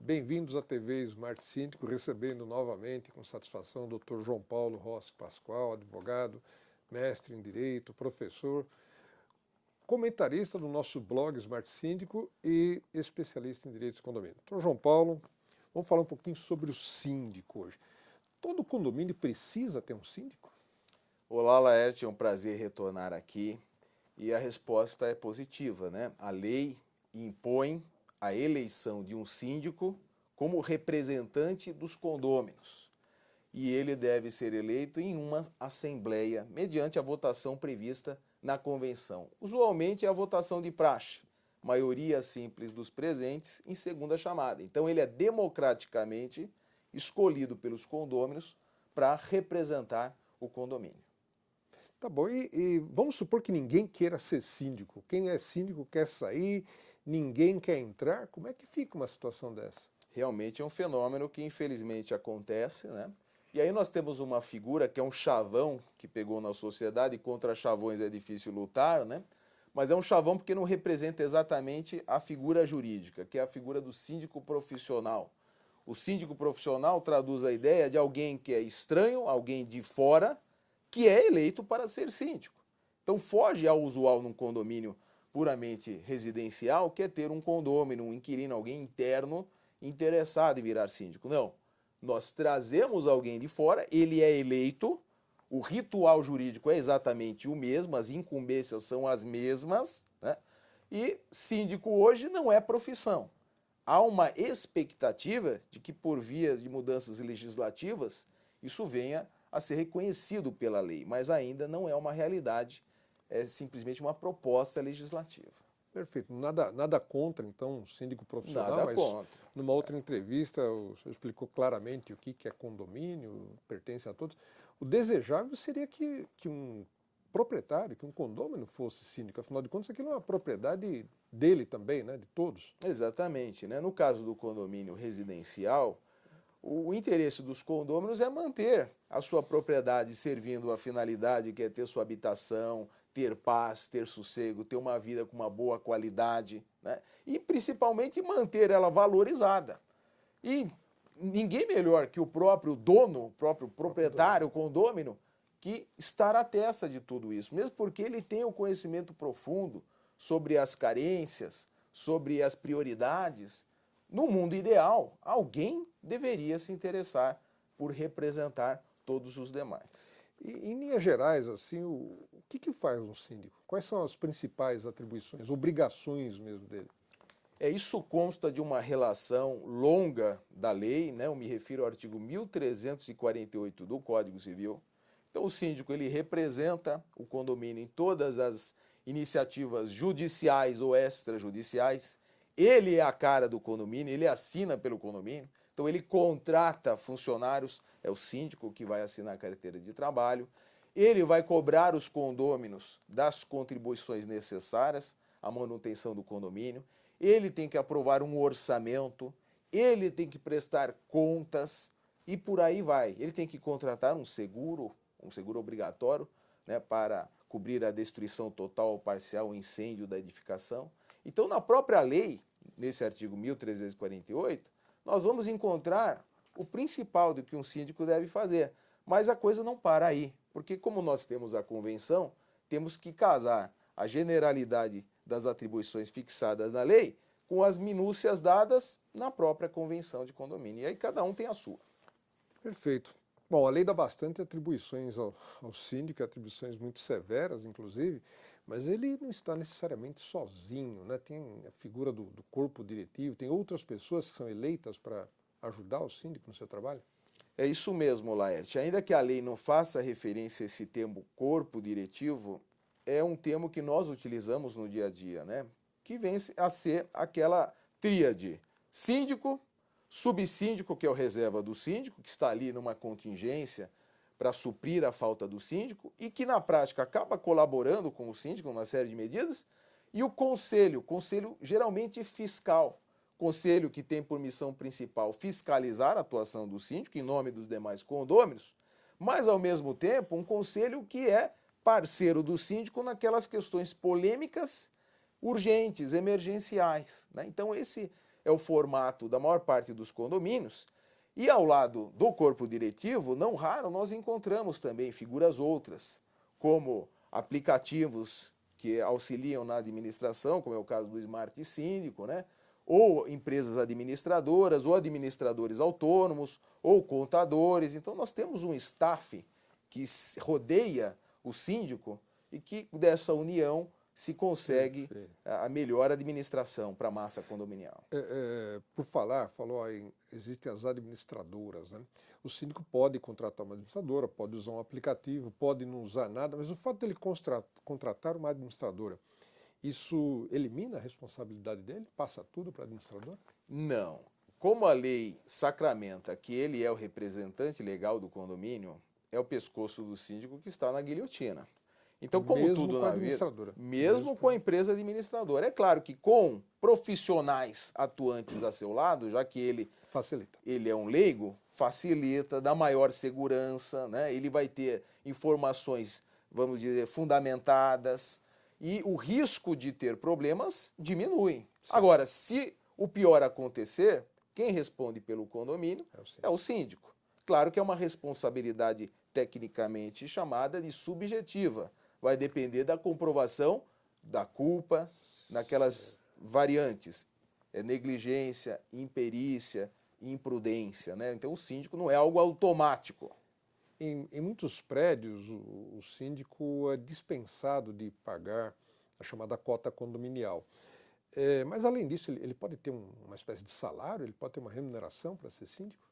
Bem-vindos à TV Smart Síndico, recebendo novamente com satisfação o Dr. João Paulo Rossi Pascoal, advogado, mestre em Direito, professor, comentarista do nosso blog Smart Síndico e especialista em Direitos de Condomínio. Dr. João Paulo, vamos falar um pouquinho sobre o síndico hoje. Todo condomínio precisa ter um síndico? Olá, Laerte, é um prazer retornar aqui e a resposta é positiva, né? A lei impõe a eleição de um síndico como representante dos condôminos e ele deve ser eleito em uma assembleia mediante a votação prevista na convenção. Usualmente é a votação de praxe, maioria simples dos presentes em segunda chamada. Então ele é democraticamente escolhido pelos condôminos para representar o condomínio. Tá bom, e vamos supor que ninguém queira ser síndico. Quem é síndico quer sair, ninguém quer entrar. Como é que fica uma situação dessa? Realmente é um fenômeno que infelizmente acontece, né? E aí nós temos uma figura que é um chavão que pegou na sociedade, e contra chavões é difícil lutar, né? Mas é um chavão porque não representa exatamente a figura jurídica, que é a figura do síndico profissional. O síndico profissional traduz a ideia de alguém que é estranho, alguém de fora, que é eleito para ser síndico. Então foge ao usual num condomínio puramente residencial, que é ter um condômino, um inquilino, alguém interno interessado em virar síndico. Não, nós trazemos alguém de fora, ele é eleito, o ritual jurídico é exatamente o mesmo, as incumbências são as mesmas, né? E síndico hoje não é profissão. Há uma expectativa de que por vias de mudanças legislativas isso venha a ser reconhecido pela lei, mas ainda não é uma realidade, é simplesmente uma proposta legislativa. Perfeito. Nada contra, então, um síndico profissional, Nada mas contra. numa outra entrevista o senhor explicou claramente o que é condomínio, pertence a todos. O desejável seria que um proprietário, que um condômino fosse síndico. Afinal de contas, aquilo é uma propriedade dele também, né, de todos. Exatamente, né? No caso do condomínio residencial, o interesse dos condôminos é manter a sua propriedade servindo a finalidade que é ter sua habitação, ter paz, ter sossego, ter uma vida com uma boa qualidade, né? E principalmente manter ela valorizada. E ninguém melhor que o próprio dono, o próprio proprietário, o condômino, que estar à testa de tudo isso, mesmo porque ele tem o conhecimento profundo sobre as carências, sobre as prioridades. No mundo ideal, alguém deveria se interessar por representar todos os demais. E, em linhas gerais, assim, o que faz um síndico? Quais são as principais atribuições, obrigações mesmo dele? Isso consta de uma relação longa da lei, né? Eu me refiro ao artigo 1348 do Código Civil. Então o síndico ele representa o condomínio em todas as iniciativas judiciais ou extrajudiciais. Ele é a cara do condomínio, ele assina pelo condomínio, então ele contrata funcionários, é o síndico que vai assinar a carteira de trabalho, ele vai cobrar os condôminos das contribuições necessárias à manutenção do condomínio, ele tem que aprovar um orçamento, ele tem que prestar contas e por aí vai. Ele tem que contratar um seguro obrigatório, né, para cobrir a destruição total ou parcial, o incêndio da edificação. Então, na própria lei, nesse artigo 1348, nós vamos encontrar o principal do que um síndico deve fazer. Mas a coisa não para aí, porque como nós temos a convenção, temos que casar a generalidade das atribuições fixadas na lei com as minúcias dadas na própria convenção de condomínio. E aí cada um tem a sua. Perfeito. Bom, a lei dá bastante atribuições ao síndico, atribuições muito severas, inclusive, mas ele não está necessariamente sozinho, né? Tem a figura do corpo diretivo, tem outras pessoas que são eleitas para ajudar o síndico no seu trabalho? É isso mesmo, Laerte. Ainda que a lei não faça referência a esse termo corpo diretivo, é um termo que nós utilizamos no dia a dia, né? Que vem a ser aquela tríade: síndico, subsíndico, que é o reserva do síndico, que está ali numa contingência para suprir a falta do síndico e que na prática acaba colaborando com o síndico numa série de medidas, e o conselho geralmente fiscal, conselho que tem por missão principal fiscalizar a atuação do síndico em nome dos demais condôminos, mas ao mesmo tempo um conselho que é parceiro do síndico naquelas questões polêmicas, urgentes, emergenciais, né? Então esse é o formato da maior parte dos condomínios. E ao lado do corpo diretivo, não raro, nós encontramos também figuras outras, como aplicativos que auxiliam na administração, como é o caso do Smart Síndico, né? Ou empresas administradoras, ou administradores autônomos, ou contadores. Então nós temos um staff que rodeia o síndico e que dessa união se consegue a melhor administração para a massa condominial. Por falar, falou aí, existem as administradoras, né? O síndico pode contratar uma administradora, pode usar um aplicativo, pode não usar nada, mas o fato dele contratar uma administradora, isso elimina a responsabilidade dele? Passa tudo para a administradora? Não. Como a lei sacramenta que ele é o representante legal do condomínio, é o pescoço do síndico que está na guilhotina. Então, como mesmo tudo na vida, mesmo com a empresa administradora. É claro que com profissionais atuantes a seu lado, já que ele é um leigo, facilita, dá maior segurança, né? Ele vai ter informações, vamos dizer, fundamentadas, e o risco de ter problemas diminui. Sim. Agora, se o pior acontecer, quem responde pelo condomínio é o síndico. Claro que é uma responsabilidade tecnicamente chamada de subjetiva. Vai depender da comprovação da culpa naquelas variantes. Negligência, imperícia, imprudência, né? Então o síndico não é algo automático. Em muitos prédios, o síndico é dispensado de pagar a chamada cota condominial. Mas além disso, ele pode ter uma espécie de salário, ele pode ter uma remuneração para ser síndico?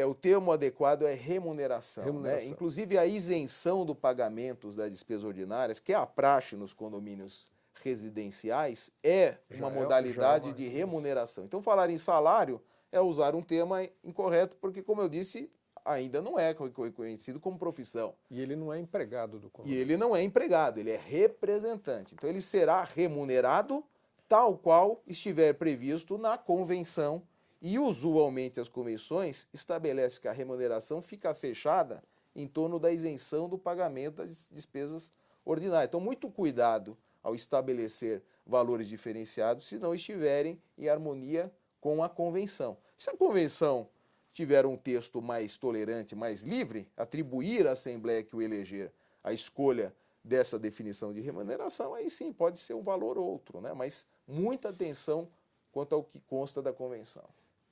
O termo adequado é remuneração. Né? Inclusive a isenção do pagamento das despesas ordinárias, que é a praxe nos condomínios residenciais, é uma modalidade de remuneração. Então falar em salário é usar um termo incorreto, porque, como eu disse, ainda não é reconhecido como profissão. E ele não é empregado do condomínio. E ele não é empregado, ele é representante. Então ele será remunerado tal qual estiver previsto na convenção. E, usualmente, as convenções estabelecem que a remuneração fica fechada em torno da isenção do pagamento das despesas ordinárias. Então, muito cuidado ao estabelecer valores diferenciados se não estiverem em harmonia com a convenção. Se a convenção tiver um texto mais tolerante, mais livre, atribuir à Assembleia que o eleger a escolha dessa definição de remuneração, aí sim pode ser um valor outro, né? Mas muita atenção quanto ao que consta da convenção.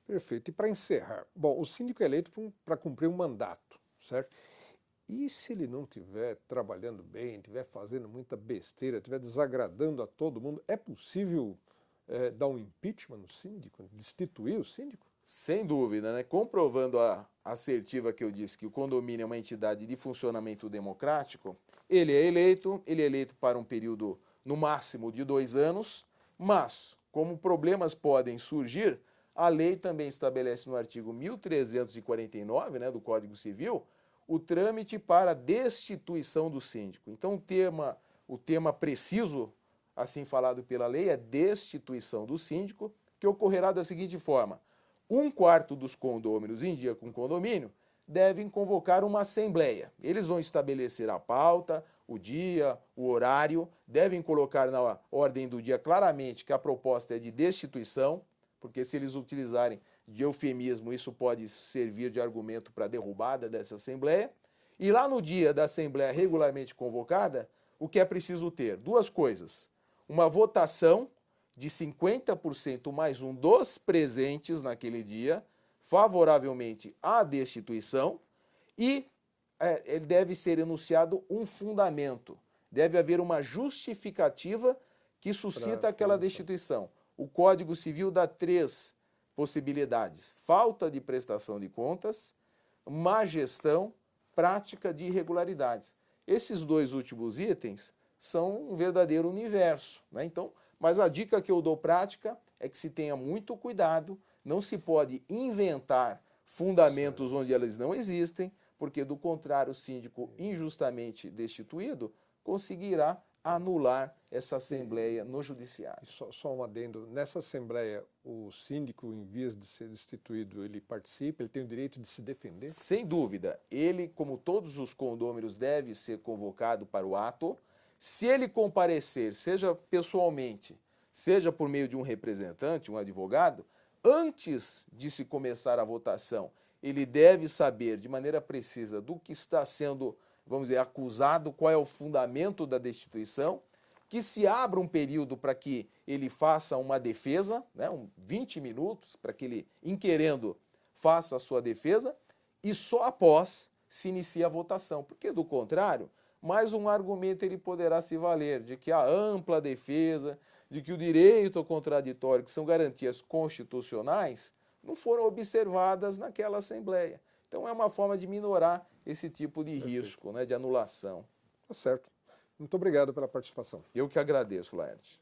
Perfeito. E para encerrar, bom, o síndico é eleito para cumprir um mandato, certo? E se ele não estiver trabalhando bem, estiver fazendo muita besteira, estiver desagradando a todo mundo, é possível dar um impeachment no síndico, destituir o síndico? Sem dúvida, né? Comprovando a assertiva que eu disse que o condomínio é uma entidade de funcionamento democrático, ele é eleito para um período no máximo de 2 anos, mas como problemas podem surgir, a lei também estabelece no artigo 1349, né, do Código Civil, o trâmite para destituição do síndico. Então o tema preciso, assim falado pela lei, é destituição do síndico, que ocorrerá da seguinte forma: 1/4 dos condôminos em dia com condomínio devem convocar uma assembleia. Eles vão estabelecer a pauta, o dia, o horário, devem colocar na ordem do dia claramente que a proposta é de destituição, porque se eles utilizarem de eufemismo, isso pode servir de argumento para a derrubada dessa assembleia. E lá no dia da assembleia regularmente convocada, o que é preciso ter? 2 coisas: uma votação de 50% mais um dos presentes naquele dia, favoravelmente à destituição, e ele deve ser enunciado um fundamento. Deve haver uma justificativa que suscita aquela destituição. O Código Civil dá 3 possibilidades: falta de prestação de contas, má gestão, prática de irregularidades. Esses 2 últimos itens são um verdadeiro universo, né? Então, mas a dica que eu dou prática é que se tenha muito cuidado, não se pode inventar fundamentos onde eles não existem, porque do contrário o síndico injustamente destituído conseguirá anular essa assembleia no judiciário. Só um adendo: nessa assembleia o síndico, em vias de ser destituído, ele participa, ele tem o direito de se defender? Sem dúvida, ele, como todos os condôminos, deve ser convocado para o ato. Se ele comparecer, seja pessoalmente, seja por meio de um representante, um advogado, antes de se começar a votação, ele deve saber de maneira precisa do que está sendo, vamos dizer, acusado, qual é o fundamento da destituição, que se abra um período para que ele faça uma defesa, né, 20 minutos, para que ele, inquerendo, faça a sua defesa, e só após se inicia a votação. Porque, do contrário, mais um argumento ele poderá se valer de que a ampla defesa, de que o direito ao contraditório, que são garantias constitucionais, não foram observadas naquela Assembleia. Então é uma forma de minorar esse tipo de risco, né, de anulação. Tá certo. Muito obrigado pela participação. Eu que agradeço, Laerte.